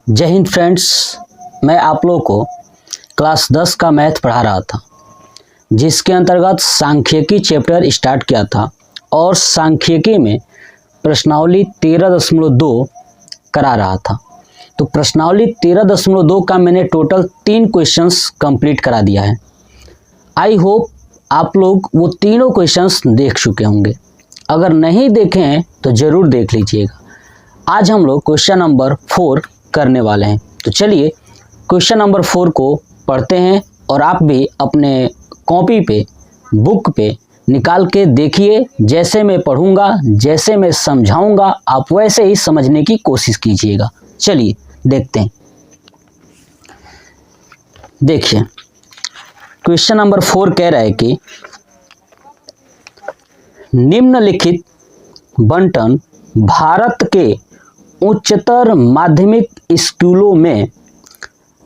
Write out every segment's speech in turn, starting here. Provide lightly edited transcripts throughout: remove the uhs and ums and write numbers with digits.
जय हिंद फ्रेंड्स, मैं आप लोगों को क्लास 10 का मैथ पढ़ा रहा था, जिसके अंतर्गत सांख्यिकी चैप्टर स्टार्ट किया था और सांख्यिकी में प्रश्नावली 13.2 करा रहा था। तो प्रश्नावली 13.2 का मैंने टोटल 3 क्वेश्चंस कंप्लीट करा दिया है। आई होप आप लोग वो तीनों क्वेश्चंस देख चुके होंगे। अगर नहीं देखे हैं तो ज़रूर देख लीजिएगा। आज हम लोग क्वेश्चन नंबर 4 करने वाले हैं। तो चलिए क्वेश्चन नंबर 4 को पढ़ते हैं और आप भी अपने कॉपी पे, बुक पे निकाल के देखिए। जैसे मैं पढ़ूंगा, जैसे मैं समझाऊंगा, आप वैसे ही समझने की कोशिश कीजिएगा। चलिए देखते हैं। देखिए क्वेश्चन नंबर 4 कह रहा है कि निम्नलिखित बंटन भारत के उच्चतर माध्यमिक स्कूलों में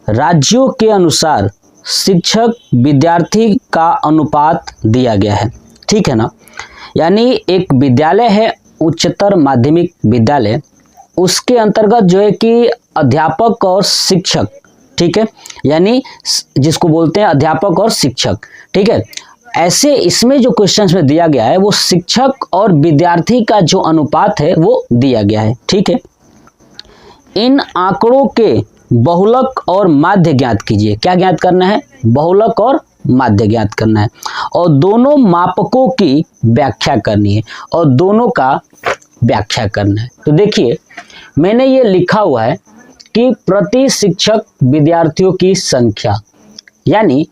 राज्यों के अनुसार शिक्षक विद्यार्थी का अनुपात दिया गया है। ठीक है ना। यानी एक विद्यालय है उच्चतर माध्यमिक विद्यालय, उसके अंतर्गत जो है कि अध्यापक और शिक्षक, ठीक है, यानी जिसको बोलते हैं अध्यापक और शिक्षक, ठीक है। ऐसे इसमें जो क्वेश्चंस में दिया गया है वो शिक्षक और विद्यार्थी का जो अनुपात है वो दिया गया है। ठीक है। इन आंकड़ों के बहुलक और माध्य ज्ञात कीजिए। क्या ज्ञात करना है? बहुलक और माध्य ज्ञात करना है और दोनों मापकों की व्याख्या करनी है और दोनों का व्याख्या करना है। तो देखिए मैंने ये लिखा हुआ है कि प्रति शिक्षक विद्यार्थियों की संख्या, यानी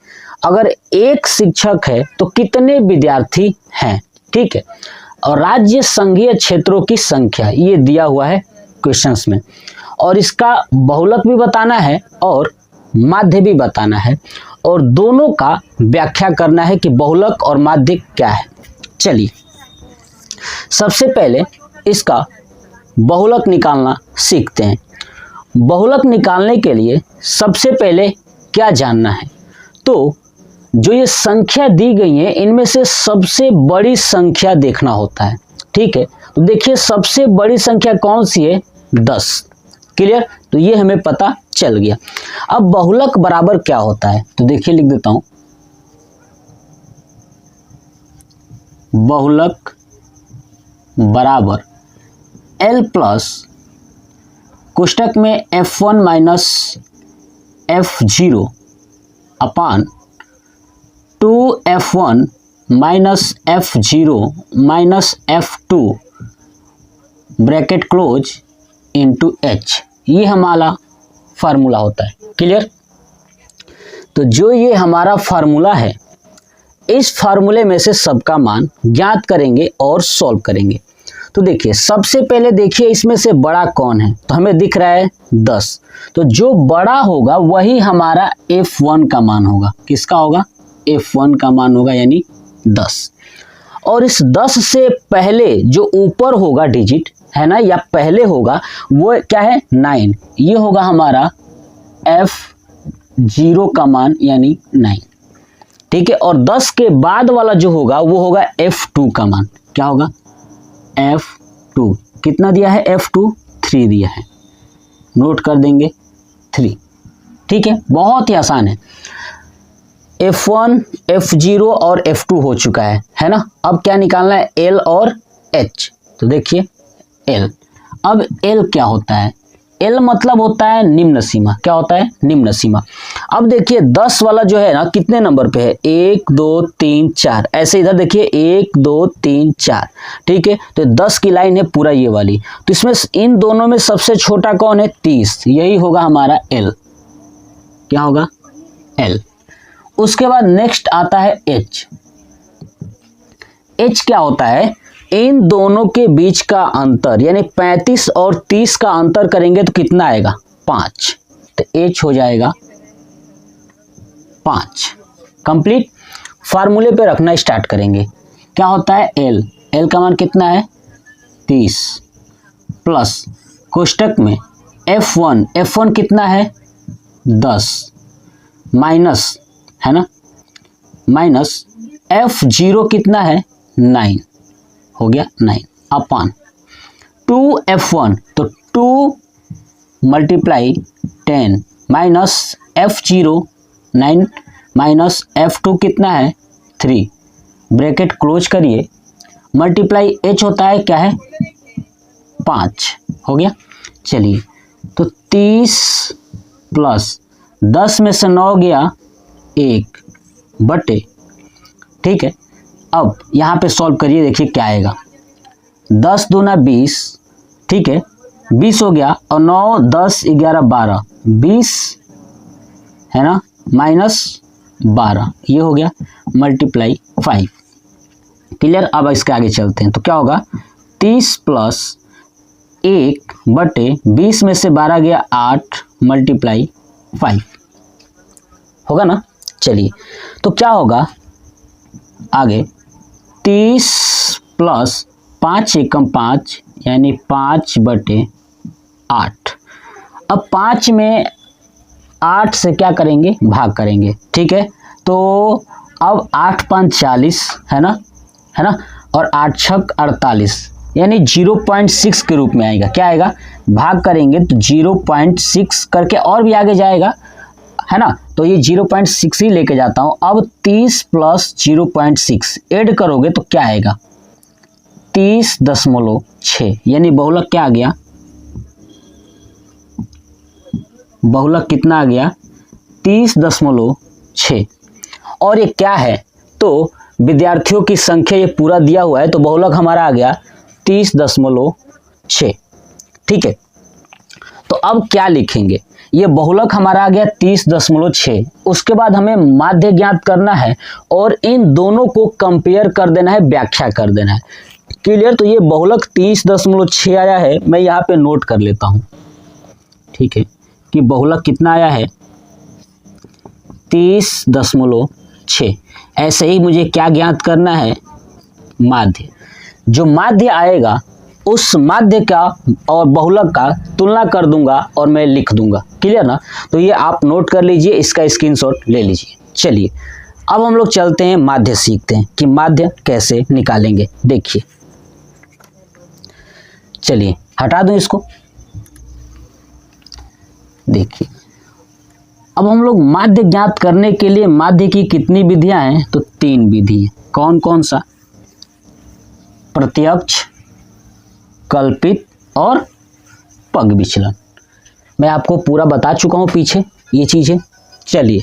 अगर एक शिक्षक है तो कितने विद्यार्थी हैं। ठीक है। और राज्य संघीय क्षेत्रों की संख्या ये दिया हुआ है क्वेश्चंस में, और इसका बहुलक भी बताना है और माध्य भी बताना है और दोनों का व्याख्या करना है कि बहुलक और माध्य क्या है। चलिए सबसे पहले इसका बहुलक निकालना सीखते हैं। बहुलक निकालने के लिए सबसे पहले क्या जानना है? तो जो ये संख्या दी गई है इनमें से सबसे बड़ी संख्या देखना होता है। ठीक है। तो देखिए सबसे बड़ी संख्या कौन सी है? 10। क्लियर। तो ये हमें पता चल गया। अब बहुलक बराबर क्या होता है? तो देखिए लिख देता हूं, बहुलक बराबर L प्लस कोष्टक में F1 माइनस F0 अपान 2F1 minus F0 minus F2 bracket close into H। ये हमारा फार्मूला होता है। क्लियर। तो जो ये हमारा फार्मूला है, इस फार्मूले में से सबका मान ज्ञात करेंगे और सॉल्व करेंगे। तो देखिए सबसे पहले देखिए इसमें से बड़ा कौन है? तो हमें दिख रहा है 10। तो जो बड़ा होगा वही हमारा F1 का मान होगा। किसका होगा? F1 का मान होगा, यानी 10। और इस 10 से पहले जो ऊपर होगा डिजिट है ना, या पहले होगा, वो क्या है? 9। ये होगा हमारा F0 का मान, यानी 9। ठीक है। और 10 के बाद वाला जो होगा वो होगा F2 का मान। क्या होगा? F2 कितना दिया है? F2 3 दिया है। नोट कर देंगे 3। ठीक है। बहुत ही आसान है। F1, F0 और F2 हो चुका है ना। अब क्या निकालना है? L और H। तो देखिए L। अब L क्या होता है? L मतलब होता है निम्न सीमा। क्या होता है? निम्न सीमा। अब देखिए 10 वाला जो है ना कितने नंबर पे है? 1 2 3 4। ऐसे इधर देखिए 1 2 3 4। ठीक है। तो 10 की लाइन है पूरा ये वाली। तो इसमें इन दोनों में सबसे छोटा कौन है? 30। यही होगा हमारा L। क्या होगा? L। उसके बाद नेक्स्ट आता है H। H क्या होता है? इन दोनों के बीच का अंतर, यानी 35 और 30 का अंतर करेंगे तो कितना आएगा? 5। तो H हो जाएगा 5। कंप्लीट। फार्मूले पे रखना स्टार्ट करेंगे। क्या होता है? L। L का मान कितना है? 30 प्लस कोष्टक में F1। F1 कितना है? 10 माइनस, है ना, माइनस F0 कितना है? 9। हो गया 9 अपान 2F1। तो 2 multiply 10 minus F0 9 minus F2 कितना है 3, ब्रैकेट क्लोज करिए, मल्टीप्लाई H होता है क्या है 5, हो गया। चलिए तो 30 प्लस 10 में से 9 गया 1 बटे, ठीक है। अब यहाँ पे सॉल्व करिए, देखिए क्या आएगा, 10 दूना 20, ठीक है, 20 हो गया, और 9 10 11 12 20 है ना, माइनस 12 ये हो गया, मल्टीप्लाई 5। क्लियर। अब इसके आगे चलते हैं, तो क्या होगा 30 प्लस 1 बटे 20 में से 12 गया 8 मल्टीप्लाई 5, होगा ना। चलिए तो क्या होगा आगे, 30 प्लस 5 एकम 5 यानी 5 बटे 8। अब 5 में 8 से क्या करेंगे, भाग करेंगे, ठीक है। तो अब 8 5 40 है ना, और 8 6 48 यानी 0.6 के रूप में आएगा। क्या आएगा, भाग करेंगे तो 0.6 करके और भी आगे जाएगा, है ना। तो ये 0.6 ही लेके जाता हूँ। अब 30 प्लस 0.6 ऐड करोगे तो क्या आएगा 30.6, यानी बहुलक क्या आ गया, बहुलक कितना आ गया 30.6। और ये क्या है, तो विद्यार्थियों की संख्या ये पूरा दिया हुआ है, तो बहुलक हमारा आ गया 30.6, ठीक है। तो अब क्या लिखेंगे, ये बहुलक हमारा आ गया 30.6। उसके बाद हमें माध्य ज्ञात करना है और इन दोनों को कंपेयर कर देना है, व्याख्या कर देना है। क्लियर। तो ये बहुलक 30.6 आया है, मैं यहाँ पे नोट कर लेता हूँ, ठीक है, कि बहुलक कितना आया है 30.6। ऐसे ही मुझे क्या ज्ञात करना है, माध्य। जो माध्य आएगा उस माध्य का और बहुलक का तुलना कर दूंगा और मैं लिख दूंगा। क्लियर ना। तो ये आप नोट कर लीजिए, इसका स्क्रीनशॉट ले लीजिए। चलिए अब हम लोग चलते हैं, माध्य सीखते हैं कि माध्य कैसे निकालेंगे। देखिए, चलिए हटा दूं इसको। देखिए अब हम लोग माध्य ज्ञात करने के लिए माध्य की कितनी विधियां हैं, तो 3 विधि हैं। कौन कौन सा, प्रत्यक्ष, कल्पित और पग विचलन। मैं आपको पूरा बता चुका हूं पीछे ये चीजें। चलिए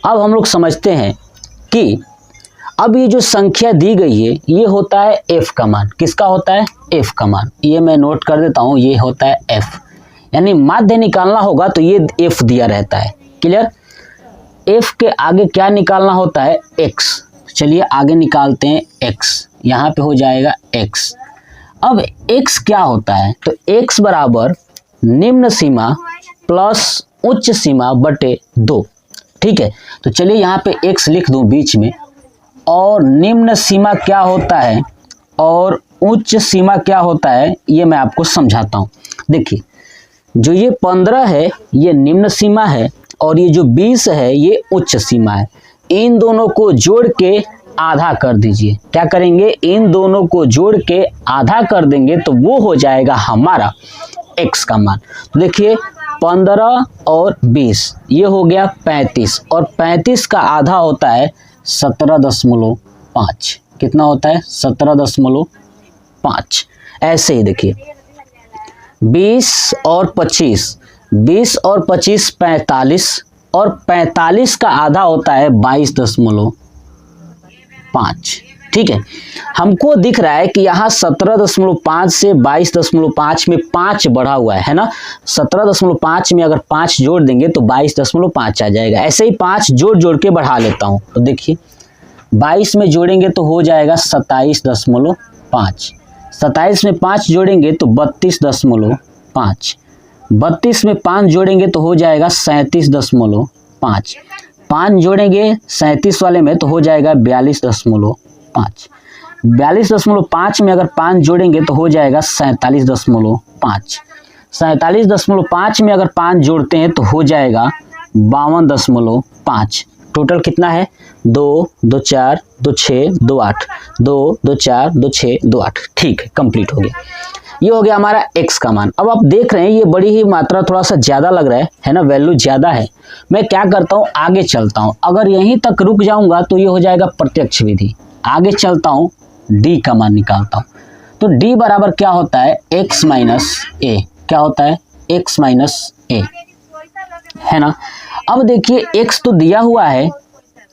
अब हम लोग समझते हैं कि अब ये जो संख्या दी गई है ये होता है f का मान। किसका होता है, f का मान। ये मैं नोट कर देता हूं, ये होता है f, यानी माध्य निकालना होगा तो ये f दिया रहता है। क्लियर। f के आगे क्या निकालना होता है, x। चलिए आगे निकालते हैं x, यहाँ पे हो जाएगा x। अब x क्या होता है, तो x बराबर निम्न सीमा प्लस उच्च सीमा बटे 2, ठीक है। तो चलिए यहाँ पे x लिख दूं बीच में, और निम्न सीमा क्या होता है और उच्च सीमा क्या होता है ये मैं आपको समझाता हूँ। देखिए जो ये 15 है ये निम्न सीमा है और ये जो 20 है ये उच्च सीमा है। इन दोनों को जोड़ के आधा कर दीजिए। क्या करेंगे, इन दोनों को जोड़ के आधा कर देंगे तो वो हो जाएगा हमारा x का मान। तो देखिए 15 और 20 ये हो गया 35, और 35 का आधा होता है 17.5। कितना होता है, 17.5। ऐसे ही देखिए 20 और 25, 20 और 25 45, और 45 का आधा होता है 22.5। ठीक है, हमको दिख रहा है कि यहाँ 17.5 से 22.5 में 5 बढ़ा हुआ है ना। 17.5 में अगर 5 जोड़ देंगे तो 22.5 आ जाएगा। ऐसे ही 5 जोड़ के बढ़ा लेता हूँ। तो देखिए 22 में जोड़ेंगे तो हो जाएगा 27.5, 27 में 5 जोड़ेंगे तो 32.5, 32 में 5 जोड़ेंगे तो हो जाएगा 37.5, 5 जोड़ेंगे 37 वाले में तो हो जाएगा 42.5, 42.5 में अगर 5 जोड़ेंगे तो हो जाएगा 47.5, 47.5 में अगर 5 जोड़ते हैं तो हो जाएगा 52.5। टोटल कितना है, 2 2 4 2 6 2 8, 2 2 4 2 6 2 8। ठीक है, कंप्लीट हो गया। ये हो गया हमारा x का मान। अब आप देख रहे हैं ये बड़ी ही मात्रा थोड़ा सा ज़्यादा लग रहा है ना, वैल्यू ज़्यादा है। मैं क्या करता हूँ, आगे चलता हूँ। अगर यहीं तक रुक जाऊँगा तो ये हो जाएगा प्रत्यक्ष विधि। आगे चलता हूँ, d का मान निकालता हूँ। तो d बराबर क्या होता है, x माइनस ए। क्या होता है, x माइनस ए, है ना। अब देखिए x तो दिया हुआ है,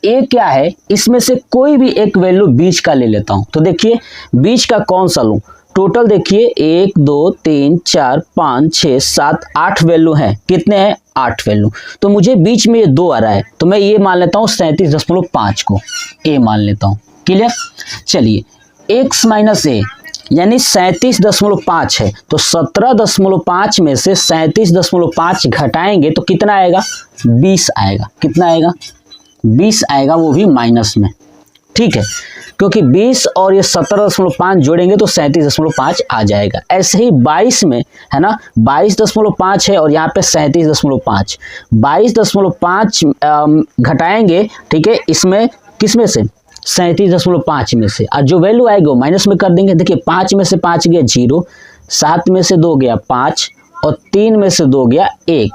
ए क्या है, इसमें से कोई भी एक वैल्यू बीच का ले लेता हूँ। तो देखिए बीच का कौन सा लूँ, टोटल देखिए 1 2 3 4 5 6 7 8 वैल्यू है। कितने हैं, 8 वैल्यू। तो मुझे बीच में ये 2 आ रहा है, तो मैं ये मान लेता हूँ 37.5 को ए मान लेता हूँ। क्लियर। चलिए x माइनस ए यानी 37.5 है, तो 17.5 में से 37.5 घटाएंगे तो कितना आएगा, 20 आएगा। कितना आएगा, 20 आएगा, वो भी माइनस में। ठीक है, क्योंकि 20 और ये 17.5 जोड़ेंगे तो 37.5 आ जाएगा। ऐसे ही 22 में है ना, 22.5 है और यहाँ पे 37.5, 22.5 घटाएंगे, ठीक है, इसमें किसमें से, 37.5 में से, और जो वैल्यू आएगी वो माइनस में कर देंगे। देखिए 5 में से 5 गया 0, 7 में से 2 गया 5 और 3 में से 2 गया 1,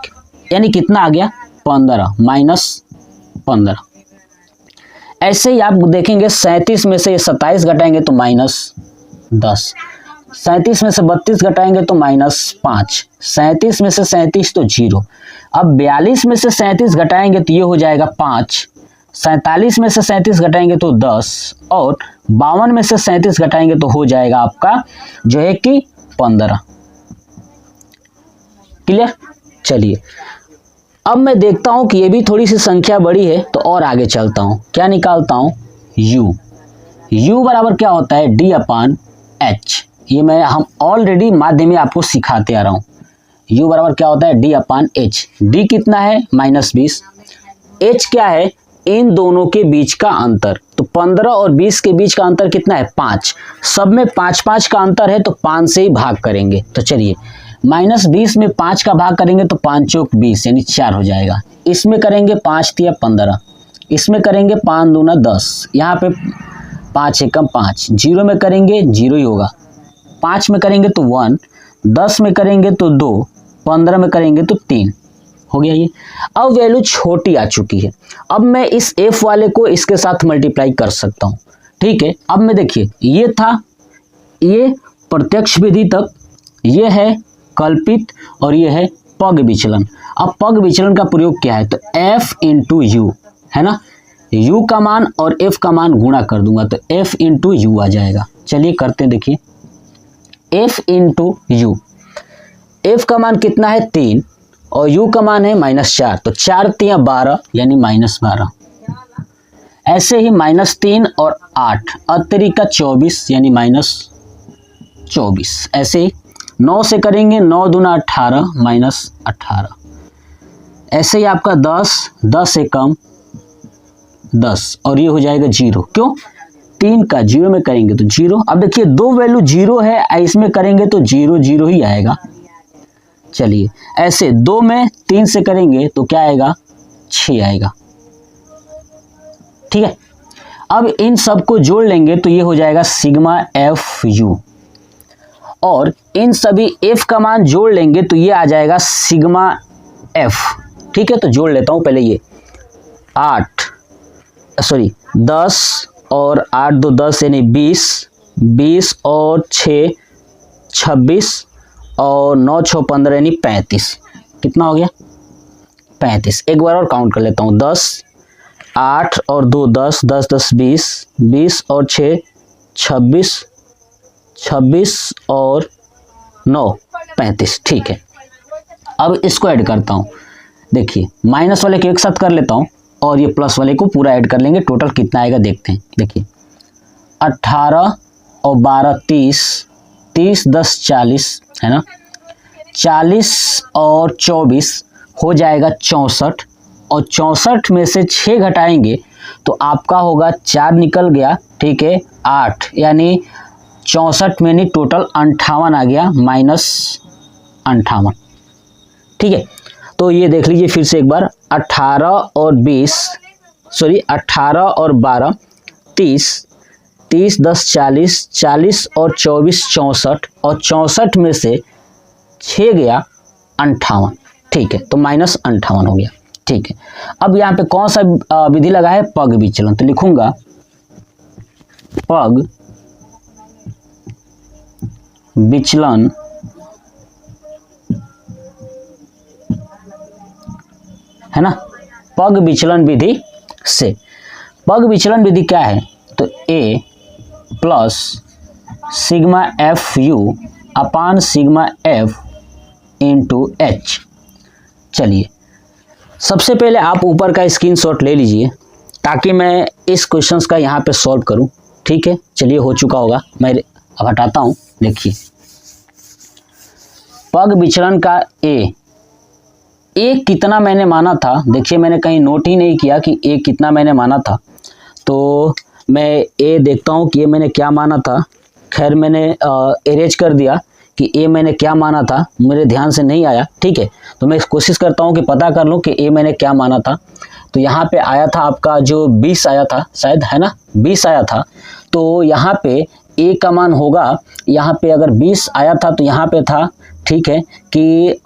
यानी कितना आ गया, 15 माइनस 15। ऐसे ही आप देखेंगे 37 में से 27 घटाएंगे तो माइनस 10, 37 में से 32 घटाएंगे तो माइनस 5, 37 में से 37 तो 0। अब 42 में से 37 घटाएंगे तो ये हो जाएगा 5, 47 में से 37 घटाएंगे तो 10 और 52 में से 37 घटाएंगे तो हो जाएगा आपका जो है कि 15। क्लियर। चलिए अब मैं देखता हूं कि ये भी थोड़ी सी संख्या बड़ी है, तो और आगे चलता हूं। क्या निकालता हूं, u बराबर क्या होता है, d अपान h। ये मैं हम ऑलरेडी माध्यम में आपको सिखाते आ रहा हूं। u बराबर क्या होता है, d अपान h। d कितना है, -20। h क्या है, इन दोनों के बीच का अंतर। तो 15 और 20 के बीच का अंतर कितना है, 5। सब में 5-5 का अंतर है तो 5 से ही भाग करेंगे। तो चलिए -20 में 5 का भाग करेंगे तो 5 चौक 20 यानी 4 हो जाएगा। इसमें करेंगे 5 तिया 15, इसमें करेंगे 5 दूना 10, यहाँ पे 5 एकम 5, 0 में करेंगे 0 ही होगा, 5 में करेंगे तो 1, 10 में करेंगे तो 2, 15 में करेंगे तो 3 हो गया ये। अब वैल्यू छोटी आ चुकी है, अब मैं इस f वाले को इसके साथ मल्टीप्लाई कर सकता हूँ। ठीक है, अब मैं देखिए ये था, ये प्रत्यक्ष विधि तक, ये है कल्पित और ये है पग विचलन। अब पग विचलन का प्रयोग क्या है, तो f इंटू यू है ना, u का मान और f का मान गुणा कर दूंगा तो f इंटू यू आ जाएगा। चलिए करते हैं, देखिए f इंटू यू, f का मान कितना है 3 और u का मान है -4, तो 4 तिया 12 यानी -12। ऐसे ही -3 और 8 अतिरिक्त 24 यानी -24। ऐसे ही 9 से करेंगे 9 दूना 18 -18। ऐसे ही आपका 10 से कम 10 और ये हो जाएगा 0। क्यों, 3 का 0 में करेंगे तो 0। अब देखिए दो वैल्यू 0 है, इसमें करेंगे तो 0 0 ही आएगा। चलिए ऐसे 2 में 3 से करेंगे तो क्या आएगा, 6 आएगा। ठीक है, अब इन सब को जोड़ लेंगे तो ये हो जाएगा सिग्मा एफ यू, और इन सभी f का मान जोड़ लेंगे तो ये आ जाएगा सिग्मा f। ठीक है, तो जोड़ लेता हूँ पहले ये 10 और 8 2 10 यानी 20 और 6 26 और 9 6 15 यानी 35। कितना हो गया, 35। एक बार और काउंट कर लेता हूँ, 10 8 और 2 10 10 10 20 और 6 26 और 9 35। ठीक है, अब इसको ऐड करता हूँ। देखिए माइनस वाले को एक साथ कर लेता हूँ और ये प्लस वाले को पूरा ऐड कर लेंगे। टोटल कितना आएगा देखते हैं। देखिए 18 और 12 30, 30 10 40 है ना, 40 और 24 हो जाएगा 64, और 64 में से 6 घटाएंगे तो आपका होगा 4 निकल गया। ठीक है, 8 यानी 64 में नहीं टोटल 58 आ गया, -58। ठीक है, तो ये देख लीजिए फिर से एक बार, 18 और 12 30, 30 10 40, 40 और 24 64, और 64 में से 6 गया 58, ठीक है, तो -58 हो गया, ठीक है। अब यहाँ पे कौन सा विधि लगा है, पग विचलन, तो लिखूंगा पग विचलन है ना, पग विचलन विधि से। पग विचलन विधि क्या है, तो A plus sigma F you upon sigma F into H. चलिए सबसे पहले आप ऊपर का स्क्रीनशॉट ले लीजिए ताकि मैं इस क्वेश्चंस का यहाँ पे सॉल्व करूँ, ठीक है। चलिए हो चुका होगा, मैं अब हटाता हूँ। देखिए पग विचलन का ए कितना मैंने माना था, देखिए मैंने कहीं नोट ही नहीं किया कि ए कितना मैंने माना था, तो मैं ए देखता हूँ कि ये मैंने क्या माना था। खैर मैंने एरेज कर दिया कि ए मैंने क्या माना था, मेरे ध्यान से नहीं आया, ठीक है। तो मैं कोशिश करता हूँ कि पता कर लूँ कि ए मैंने क्या माना था। तो यहाँ पे आया था आपका जो 20 आया था शायद, है ना, 20 आया था। तो यहाँ पे ए का मान होगा, यहाँ पे अगर 20 आया था तो यहाँ पे था, ठीक है, कि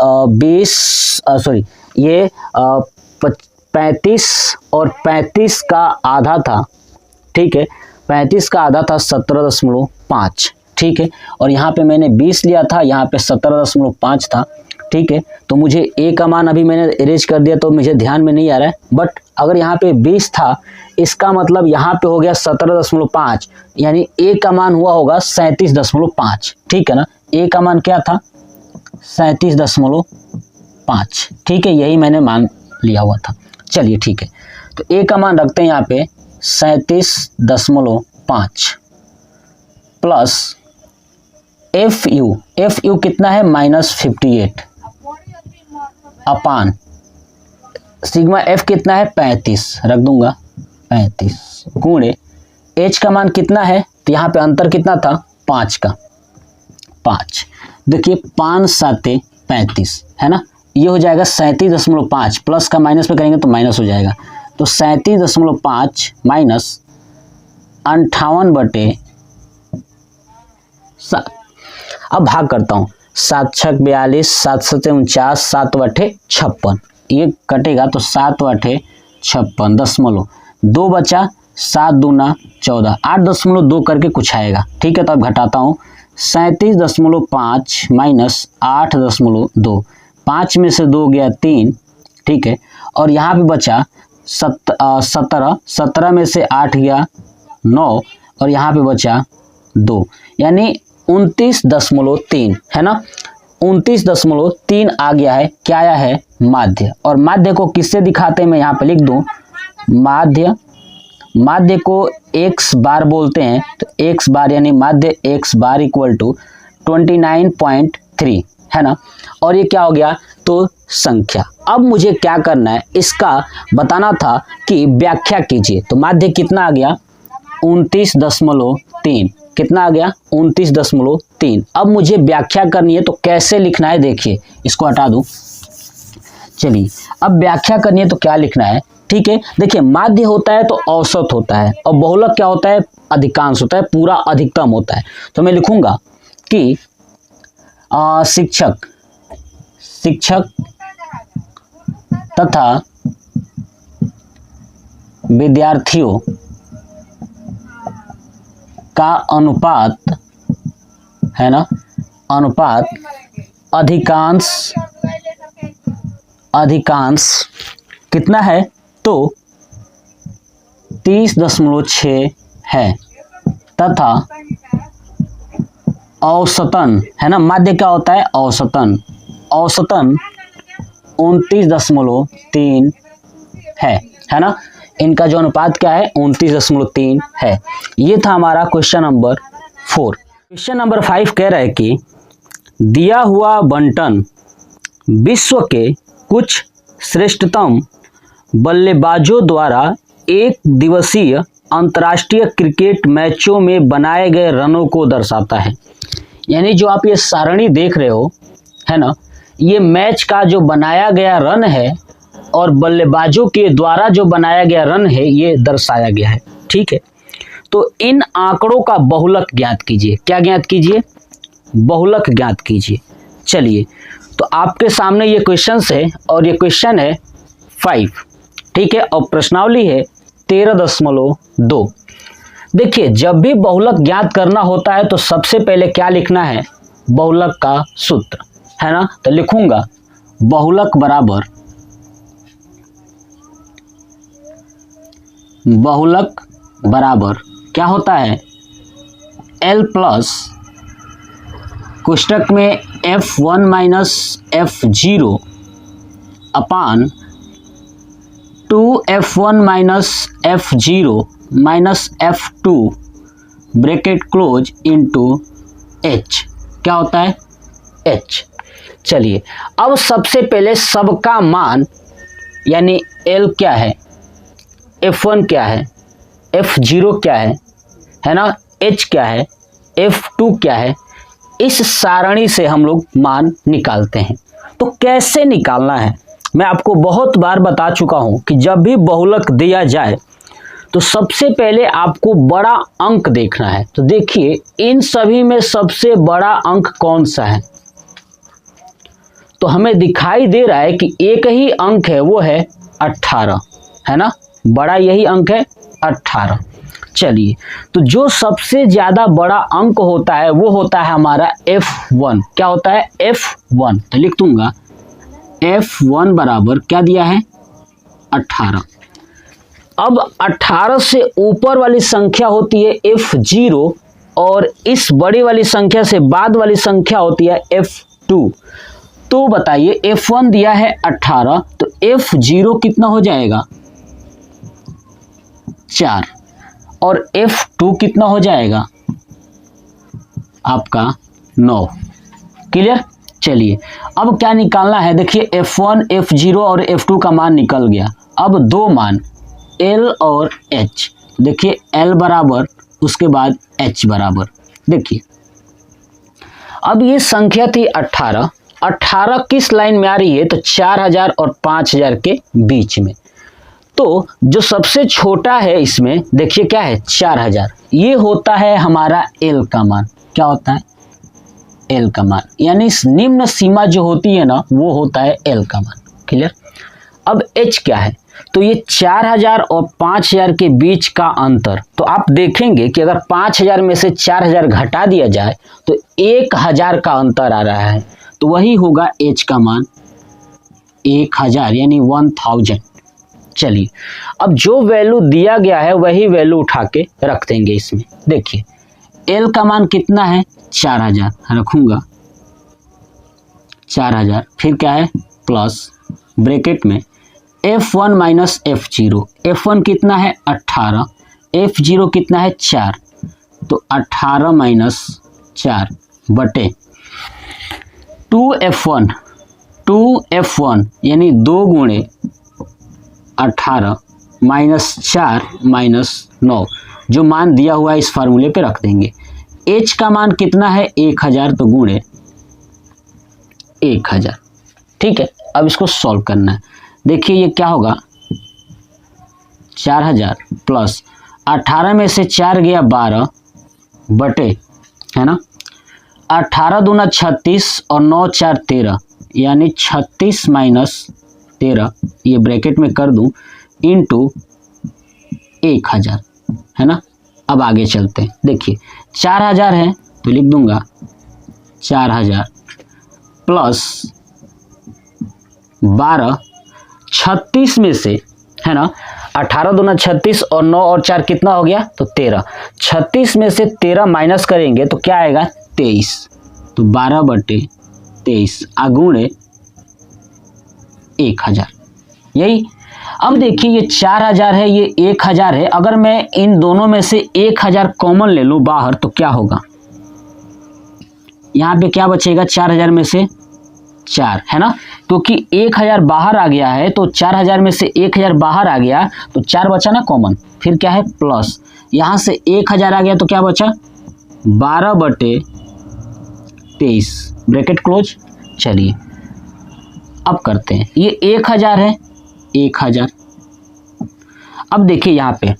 35 और 35 का आधा था, ठीक है, 35 का आधा था 17.5, ठीक है। और यहाँ पे मैंने 20 लिया था, यहाँ पे 17.5 था, ठीक है। तो मुझे ए का मान अभी मैंने इरेज कर दिया तो मुझे ध्यान में नहीं आ रहा है, बट अगर यहाँ पे 20 था इसका मतलब यहाँ पे हो गया 17.5, यानी ए का मान हुआ होगा 37.5, ठीक है ना। ए का मान क्या था, 37.5, ठीक है, यही मैंने मान लिया हुआ था। चलिए ठीक है, तो ए का मान रखते हैं यहाँ पे 37.5 प्लस एफ यू कितना है -58 अपान सिग्मा एफ कितना है 35, रख दूंगा 35 गुणे एच का मान कितना है, तो यहाँ पे अंतर कितना था 5 का, 5, देखिए 5 7 35 है ना, ये हो जाएगा 37.5, प्लस का माइनस पे करेंगे तो माइनस हो जाएगा, तो 37.5 माइनस 58/7। अब भाग करता हूँ, 7 6 42, 7 7 49, 7 8 56, ये कटेगा तो 7 8 56 दशमलव 2 बचा, 7 दूना 14, 8.2 करके कुछ आएगा, ठीक है। तो अब घटाता हूँ, 37.5 माइनस 8.2, 5 में से 2 गया 3, ठीक है। और यहाँ पे बचा 17 में से 8 गया 9, और यहाँ पे बचा 2, यानी 29.3 है ना, 29.3 आ गया है। क्या आया है, माध्य। और माध्य को किससे दिखाते हैं, मैं यहाँ पे लिख दूं, माध्य को x बार बोलते हैं, तो x बार यानी माध्य x बार इक्वल टू 29.3 है ना। और ये क्या हो गया, तो संख्या। अब मुझे क्या करना है, इसका बताना था कि व्याख्या कीजिए। तो माध्य कितना आ गया 29.3, कितना आ गया 29.3। अब मुझे व्याख्या करनी है, तो कैसे लिखना है, देखिए इसको हटा दूं। चलिए अब व्याख्या करनी है तो क्या लिखना है, ठीक है। देखिए माध्य होता है तो औसत होता है, और बहुलक क्या होता है, अधिकांश होता है, पूरा अधिकतम होता है। तो मैं लिखूंगा कि शिक्षक तथा विद्यार्थियों का अनुपात है ना, अनुपात अधिकांश कितना है, तो 30.6 है, तथा औसतन है ना, माध्य क्या होता है, औसतन 29.3 है ना। इनका जो अनुपात क्या है 29.3 है। ये था हमारा क्वेश्चन नंबर 4। क्वेश्चन नंबर 5 कह रहा है कि दिया हुआ बंटन विश्व के कुछ श्रेष्ठतम बल्लेबाजों द्वारा एक दिवसीय अंतर्राष्ट्रीय क्रिकेट मैचों में बनाए गए रनों को दर्शाता है। यानी जो आप ये सारणी देख रहे हो है ना, ये मैच का जो बनाया गया रन है और बल्लेबाजों के द्वारा जो बनाया गया रन है, ये दर्शाया गया है, ठीक है। तो इन आंकड़ों का बहुलक ज्ञात कीजिए। क्या ज्ञात कीजिए? बहुलक ज्ञात कीजिए। चलिए, तो आपके सामने ये क्वेश्चन है और ये क्वेश्चन है 5, ठीक है, और प्रश्नावली है 13.2। देखिए, जब भी बहुलक ज्ञात करना होता है तो सबसे पहले क्या लिखना है? बहुलक का सूत्र, है ना। तो लिखूंगा बहुलक बराबर क्या होता है? L प्लस कोष्टक में F1 माइनस F0 अपान 2F1 minus F0 minus F2 bracket close into H। क्या होता है? H। चलिए, अब सबसे पहले सबका मान यानी L क्या है, F1 क्या है, F0 क्या है ना, H क्या है, F2 क्या है, इस सारणी से हम लोग मान निकालते हैं। तो कैसे निकालना है मैं आपको बहुत बार बता चुका हूं कि जब भी बहुलक दिया जाए तो सबसे पहले आपको बड़ा अंक देखना है। तो देखिए, इन सभी में सबसे बड़ा अंक कौन सा है? तो हमें दिखाई दे रहा है कि एक ही अंक है, वो है 18, है ना। बड़ा यही अंक है 18। चलिए, तो जो सबसे ज्यादा बड़ा अंक होता है वो होता है हमारा F1। क्या होता है? F1। तो लिख दूंगा F1 बराबर क्या दिया है? 18। अब 18 से ऊपर वाली संख्या होती है F0 और इस बड़ी वाली संख्या से बाद वाली संख्या होती है F2। तो बताइए, F1 दिया है 18, तो F0 कितना हो जाएगा? 4। और F2 कितना हो जाएगा? आपका 9। क्लियर? चलिए, अब क्या निकालना है? देखिए, F1, F0 और F2 का मान निकल गया। अब दो मान L और H। देखिए, L बराबर, उसके बाद H बराबर। देखिए, अब ये संख्या थी 18। 18 किस लाइन में आ रही है? तो 4000 और 5000 के बीच में। तो जो सबसे छोटा है इसमें देखिए क्या है? 4000। ये होता है हमारा L का मान। क्या होता है? L का मान, यानी निम्न सीमा जो होती है ना, वो होता है L का मान। क्लियर? अब H क्या है? तो ये 4000 और 5000 के बीच का अंतर। तो आप देखेंगे कि अगर 5000 में से 4000 घटा दिया जाए तो 1000 का अंतर आ रहा है। तो वही होगा H का मान 1000, यानी 1000। चलिए, अब जो वैल्यू दिया गया है वही वैल्यू उठा के रख देंगे इसमें। देखिए, L का मान कितना है? 4000 रखूंगा, 4000। फिर क्या है? प्लस ब्रैकेट में F1 माइनस F0। F1 कितना है? 18। F0 कितना है? 4। तो 18 माइनस 4 बटे 2F1। 2F1 यानी 2 गुणे 18 माइनस 4 माइनस 9। जो मान दिया हुआ है इस फार्मूले पे रख देंगे। H का मान कितना है? 1000, तो गुणे 1000। ठीक है, अब इसको सॉल्व करना है। देखिए, ये क्या होगा? 4000 प्लस 18 में से 4 गया 12 बटे, है ना, 18 दूना 36 और 9 4 13, यानी 36 माइनस 13, ये ब्रैकेट में कर दूं, इंटू 1000, है ना। अब आगे चलते हैं। देखिए, 4000 है तो लिख दूंगा 4000 प्लस 12, 36 में से, है ना, 18 दूना 36 और 9 और 4 कितना हो गया? तो 13। 36 में से 13 माइनस करेंगे तो क्या आएगा? 23। तो 12 बटे 23 अगुणे 1000, यही। अब देखिए, ये 4000 है, ये 1000 है। अगर मैं इन दोनों में से 1000 कॉमन ले लूं बाहर तो क्या होगा? यहाँ पे क्या बचेगा? 4000 में से 4, है ना, क्योंकि 1000 बाहर आ गया है, तो 4000 में से 1000 बाहर आ गया तो 4 बचा ना कॉमन। फिर क्या है? प्लस, यहाँ से 1000 आ गया तो क्या बचा? 12 बटे 23 ब्रैकेट क्लोज। चलिए, अब करते हैं। ये 1000 है, 1000। अब देखिए यहाँ पे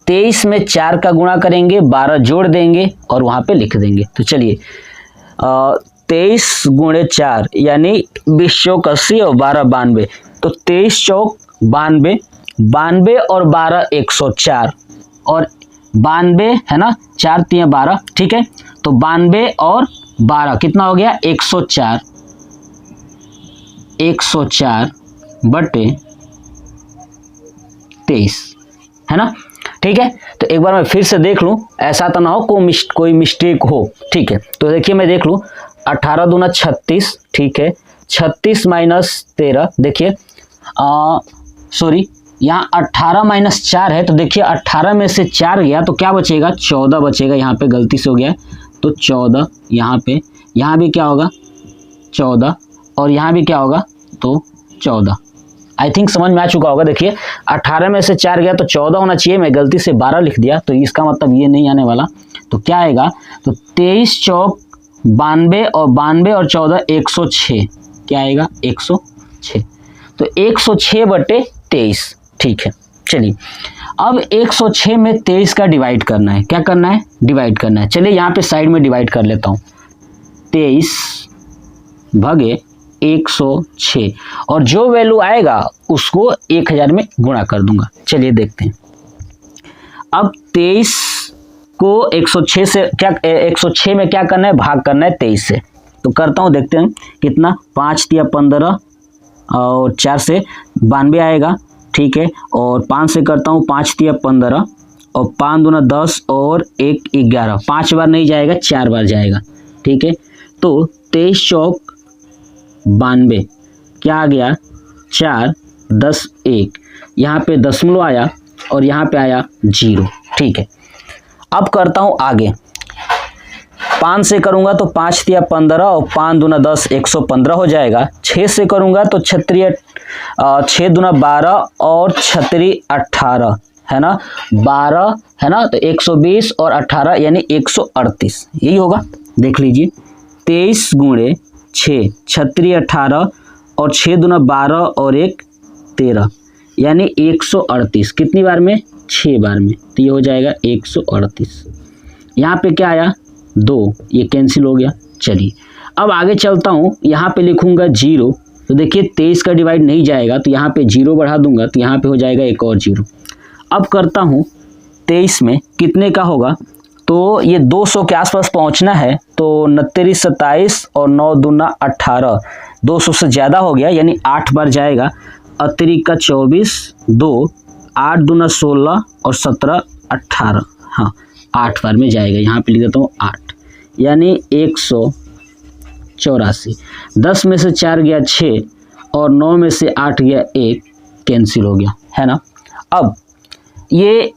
23 में 4 का गुणा करेंगे, 12 जोड़ देंगे और वहाँ पे लिख देंगे। तो चलिए 23 गुणे 4 यानी 20 चौक 80 और 12 92, तो 23 चौक 92, 92 और 12 104 और 92 है ना, 4 3 12, ठीक है। तो 92 और 12 कितना हो गया 104, 104 बटे 23, है ना, ठीक है। तो एक बार मैं फिर से देख लूं, ऐसा तो ना हो कोई मिस्टेक हो, ठीक है। तो देखिए मैं देख लूं, 18 दूना 36, ठीक है, 36 माइनस 13, देखिए सॉरी यहाँ 18 माइनस 4 है, तो देखिए 18 में से 4 गया तो क्या बचेगा 14 बचेगा, यहाँ पे गलती से हो गया तो 14, यहाँ पे, यहाँ भी क्या होगा 14 और यहाँ भी क्या होगा तो 14। आई थिंक समझ में आ चुका होगा। देखिए 18 में से 4 गया तो 14 होना चाहिए, मैं गलती से 12 लिख दिया, तो इसका मतलब ये नहीं आने वाला। तो क्या आएगा, तो 23 चौक 92 और 92 और 14 106, क्या आएगा 106, तो 106 बटे 23, ठीक है। चलिए अब 106 में 23 का डिवाइड करना है, क्या करना है डिवाइड करना है। चलिए यहाँ पे साइड में डिवाइड कर लेता हूँ, 23 भागे 106 और जो वैल्यू आएगा उसको 1000 में गुणा कर दूंगा। चलिए देखते हैं। अब 23 को 106 से क्या 106 में क्या करना है भाग करना है 23 से, तो करता हूँ, देखते हैं कितना, 5 तिया 15 और 4 से 92 आएगा, ठीक है, और 5 से करता हूँ 5 तिया 15 और 5 दूना 10 और 1 11, 5 बार नहीं जाएगा 4 बार जाएगा, ठीक है। तो 23 चौक 92, क्या आ गया 4 10 1, यहाँ पे दशमलव आया और यहाँ पे आया 0, ठीक है। अब करता हूँ आगे, 5 से करूँगा तो 5 तिया 15 और 5 दूना 10 115 हो जाएगा। 6 से करूँगा तो 6 दूना 12 और 6 18, है ना, 12 है ना, तो 120 और 18 यानी 138, यही होगा। देख लीजिए 23 गुणे 6, 6 18 और 6 दूना 12 और 1 13 यानी 138, कितनी बार में 6 बार में, तो ये हो जाएगा 138। यहाँ पे क्या आया 2, ये कैंसिल हो गया। चलिए अब आगे चलता हूँ, यहाँ पे लिखूंगा 0, तो देखिए 23 का डिवाइड नहीं जाएगा तो यहाँ पे 0 बढ़ा दूंगा तो यहाँ पे हो जाएगा एक और 0। अब करता हूँ 23 में कितने का होगा, तो ये 200 के आसपास पहुँचना है, तो 29 27 और 9 दूना 18, 200 से ज़्यादा हो गया यानी 8 बार जाएगा, अतिरिक्त का 24, 2 8 दूना 16 और 17 18, हाँ 8 बार में जाएगा, यहाँ पे लिख देता हूँ 8 यानी 184। 10 में से 4 गया 6 और 9 में से 8 गया 1, कैंसिल हो गया, है ना। अब ये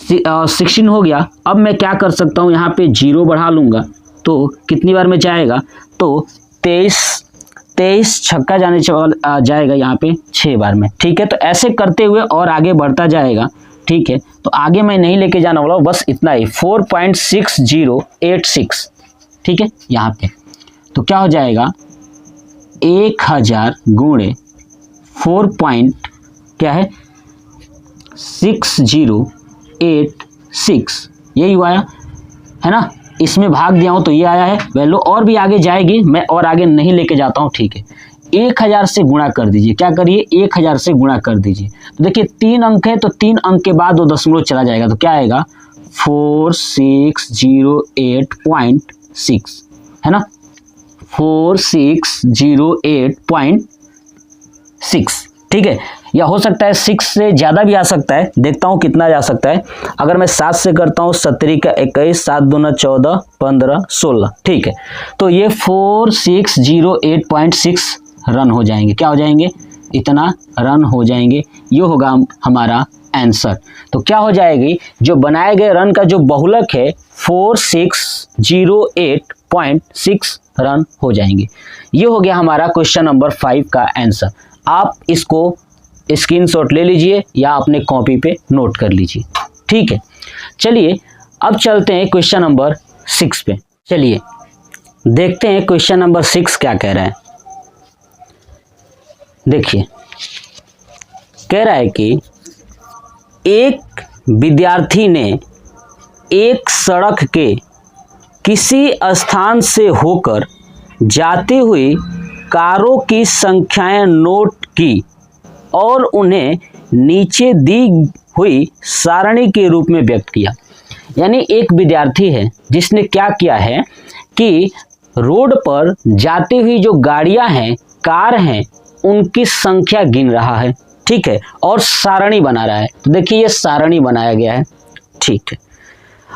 16 हो गया। अब मैं क्या कर सकता हूँ, यहाँ पे 0 बढ़ा लूँगा तो कितनी बार में जाएगा, तो 23 छक्का जाएगा यहाँ पे 6 बार में, ठीक है। तो ऐसे करते हुए और आगे बढ़ता जाएगा, ठीक है। तो आगे मैं नहीं लेके जाने वाला, बस इतना ही 4.6086, ठीक है। यहाँ पे तो क्या हो जाएगा 1000 गुणे 4.6086, यही हुआ है ना। इसमें भाग दिया हूँ तो ये आया है वैल्यू, और भी आगे जाएगी, मैं और आगे नहीं लेके जाता हूँ, ठीक है। 1000 से गुणा कर दीजिए, क्या करिए 1000 से गुणा कर दीजिए, तो देखिए 3 अंक है तो 3 अंक के बाद 2 दशमलव चला जाएगा, तो क्या आएगा 4608.6, है ना, 4608.6, ठीक है। या हो सकता है 6 से ज़्यादा भी आ सकता है, देखता हूँ कितना जा सकता है। अगर मैं 7 से करता हूँ 17 का 21, 7 दूना 14 15 16, ठीक है। तो ये 4608.6 रन हो जाएंगे, क्या हो जाएंगे, इतना रन हो जाएंगे, ये होगा हमारा आंसर। तो क्या हो जाएगी, जो बनाए गए रन का जो बहुलक है 4608.6 रन हो जाएंगे। ये हो गया हमारा क्वेश्चन नंबर 5 का आंसर। आप इसको स्क्रीनशॉट ले लीजिए या अपने कॉपी पे नोट कर लीजिए, ठीक है। चलिए अब चलते हैं क्वेश्चन नंबर 6 पे। चलिए देखते हैं क्वेश्चन नंबर 6 क्या कह रहा है। देखिए कह रहा है कि एक विद्यार्थी ने एक सड़क के किसी स्थान से होकर जाती हुई कारों की संख्याएं नोट की और उन्हें नीचे दी हुई सारणी के रूप में व्यक्त किया। यानी एक विद्यार्थी है जिसने क्या किया है कि रोड पर जाती हुई जो गाड़ियां हैं, कार हैं, उनकी संख्या गिन रहा है, ठीक है, और सारणी बना रहा है। तो देखिए ये सारणी बनाया गया है, ठीक है।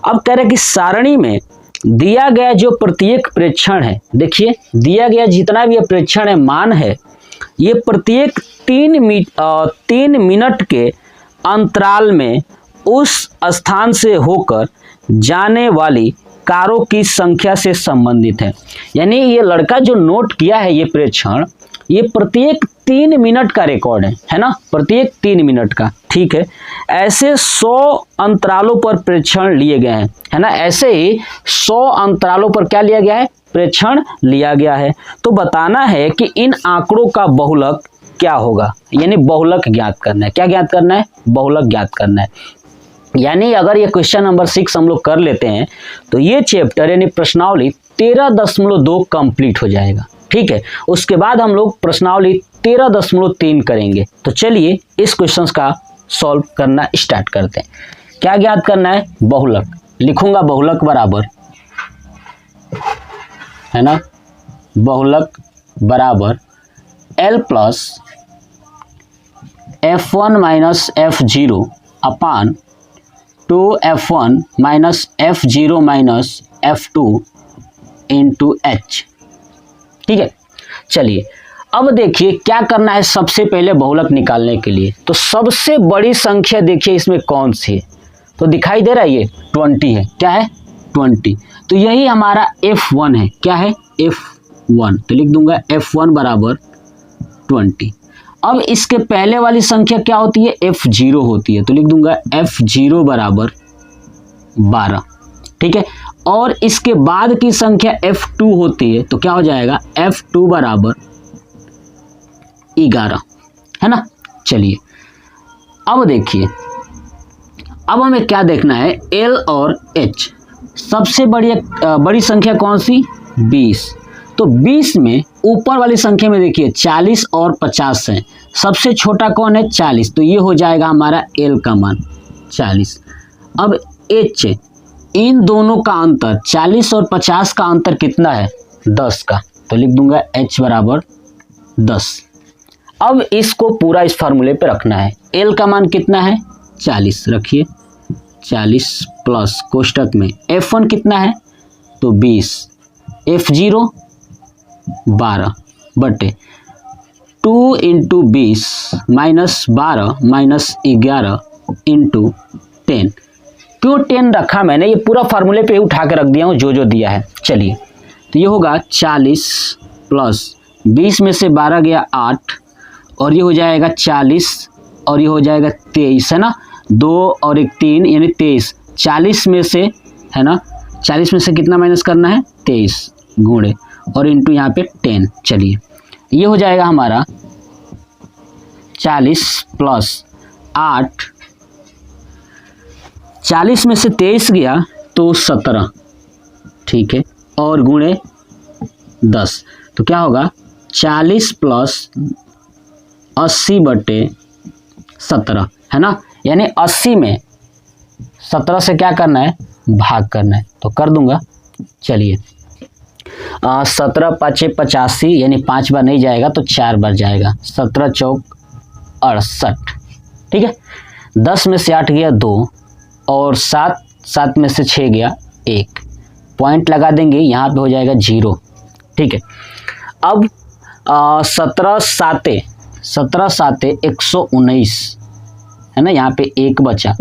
अब कह रहे हैं कि सारणी में दिया गया जो प्रत्येक प्रेक्षण है, देखिए दिया गया जितना भी प्रेक्षण है, मान है, ये प्रत्येक 3 मिनट के अंतराल में उस स्थान से होकर जाने वाली कारों की संख्या से संबंधित है। यानी ये लड़का जो नोट किया है ये प्रेक्षण, ये प्रत्येक 3 मिनट का रिकॉर्ड है ना, प्रत्येक 3 मिनट का, ठीक है। ऐसे 100 अंतरालों पर प्रेक्षण लिए गए हैं, है ना, ऐसे ही 100 अंतरालों पर क्या लिया गया है, प्रेक्षण लिया गया है। तो बताना है कि इन आंकड़ों का बहुलक क्या होगा, यानी बहुलक ज्ञात करना है। क्या ज्ञात करना है, बहुलक ज्ञात करना है। यानी अगर ये क्वेश्चन नंबर 6 हम लोग कर लेते हैं तो ये चैप्टर यानी प्रश्नावली 13.2 कंप्लीट हो जाएगा, ठीक है। उसके बाद हम लोग प्रश्नावली 13.3 करेंगे। तो चलिए इस क्वेश्चन का सॉल्व करना स्टार्ट करते हैं। क्या ज्ञात करना है, बहुलक। लिखूंगा बहुलक बराबर, है ना, बहुलक बराबर L plus F1 minus F0 अपान 2F1 minus F0 minus F2 into H, ठीक है। चलिए अब देखिए क्या करना है सबसे पहले बहुलक निकालने के लिए। तो सबसे बड़ी संख्या देखिए इसमें कौन सी है, तो दिखाई दे रहा है ये 20 है। क्या है, 20। तो यही हमारा F1 है। क्या है, F1। तो लिख दूंगा F1 बराबर 20। अब इसके पहले वाली संख्या क्या होती है, F0 होती है। तो लिख दूंगा F0 बराबर 12, ठीक है। और इसके बाद की संख्या F2 होती है, तो क्या हो जाएगा, F2 बराबर 11, है ना। चलिए अब देखिए, अब हमें क्या देखना है, L और H। सबसे बड़ी संख्या कौन सी, 20। तो 20 में ऊपर वाली संख्या में देखिए 40 और 50 है, सबसे छोटा कौन है, 40। तो ये हो जाएगा हमारा L का मान 40। अब H, इन दोनों का अंतर 40 और 50 का अंतर कितना है, 10 का। तो लिख दूंगा H बराबर 10। अब इसको पूरा इस फार्मूले पे रखना है। L का मान कितना है, 40 रखिए, 40 प्लस कोष्टक में F1 कितना है, तो 20, F0 12 बटे 2 इंटू 20 माइनस 12 माइनस 11 इंटू 10। क्यों 10 रखा मैंने, ये पूरा फार्मूले पे उठा के रख दिया हूँ जो जो दिया है। चलिए तो ये होगा 40 प्लस 20 में से 12 गया 8, और ये हो जाएगा 40 और ये हो जाएगा 23, है ना, 2 और 1 3 यानी 23। 40 में से, है ना, 40 में से कितना माइनस करना है, 23 गुणे और इंटू यहाँ पे 10। चलिए ये हो जाएगा हमारा 40 प्लस 8, 40 में से 23 गया तो 17, ठीक है, और गुणे 10। तो क्या होगा, 40 प्लस 80 बटे 17, है ना। यानी 80 में 17 से क्या करना है, भाग करना है। तो कर दूंगा। चलिए 17 5 85, यानी 5 बार नहीं जाएगा तो 4 बार जाएगा, 17 चौक 68, ठीक है। 10 में से 8 गया 2 और 7 में से 6 गया 1, पॉइंट लगा देंगे, यहाँ पे हो जाएगा 0, ठीक है। अब 17 साते 119, है ना, यहाँ पे 1 बचा।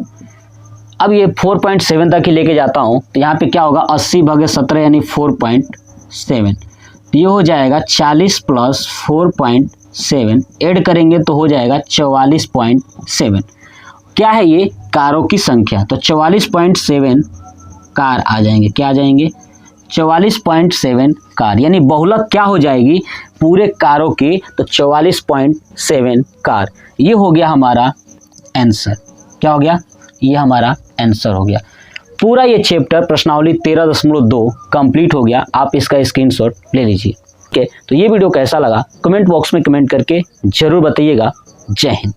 अब ये 4.7 तक ही लेके जाता हूँ, तो यहाँ पे क्या होगा, 80 भागे 17 यानी 4.7। तो ये हो जाएगा 40 प्लस 4.7, ऐड करेंगे तो हो जाएगा 44.7। क्या है ये, कारों की संख्या। तो 44.7 कार आ जाएंगे। क्या आ जाएंगे, 44.7 कार, यानी बहुलक क्या हो जाएगी पूरे कारों की, तो 44.7 कार। ये हो गया हमारा आंसर। क्या हो गया, ये हमारा आंसर हो गया। पूरा ये चैप्टर प्रश्नावली 13.2 कंप्लीट हो गया। आप इसका स्क्रीनशॉट ले लीजिए। ठीक है, तो ये वीडियो कैसा लगा कमेंट बॉक्स में कमेंट करके जरूर बताइएगा। जय हिंद।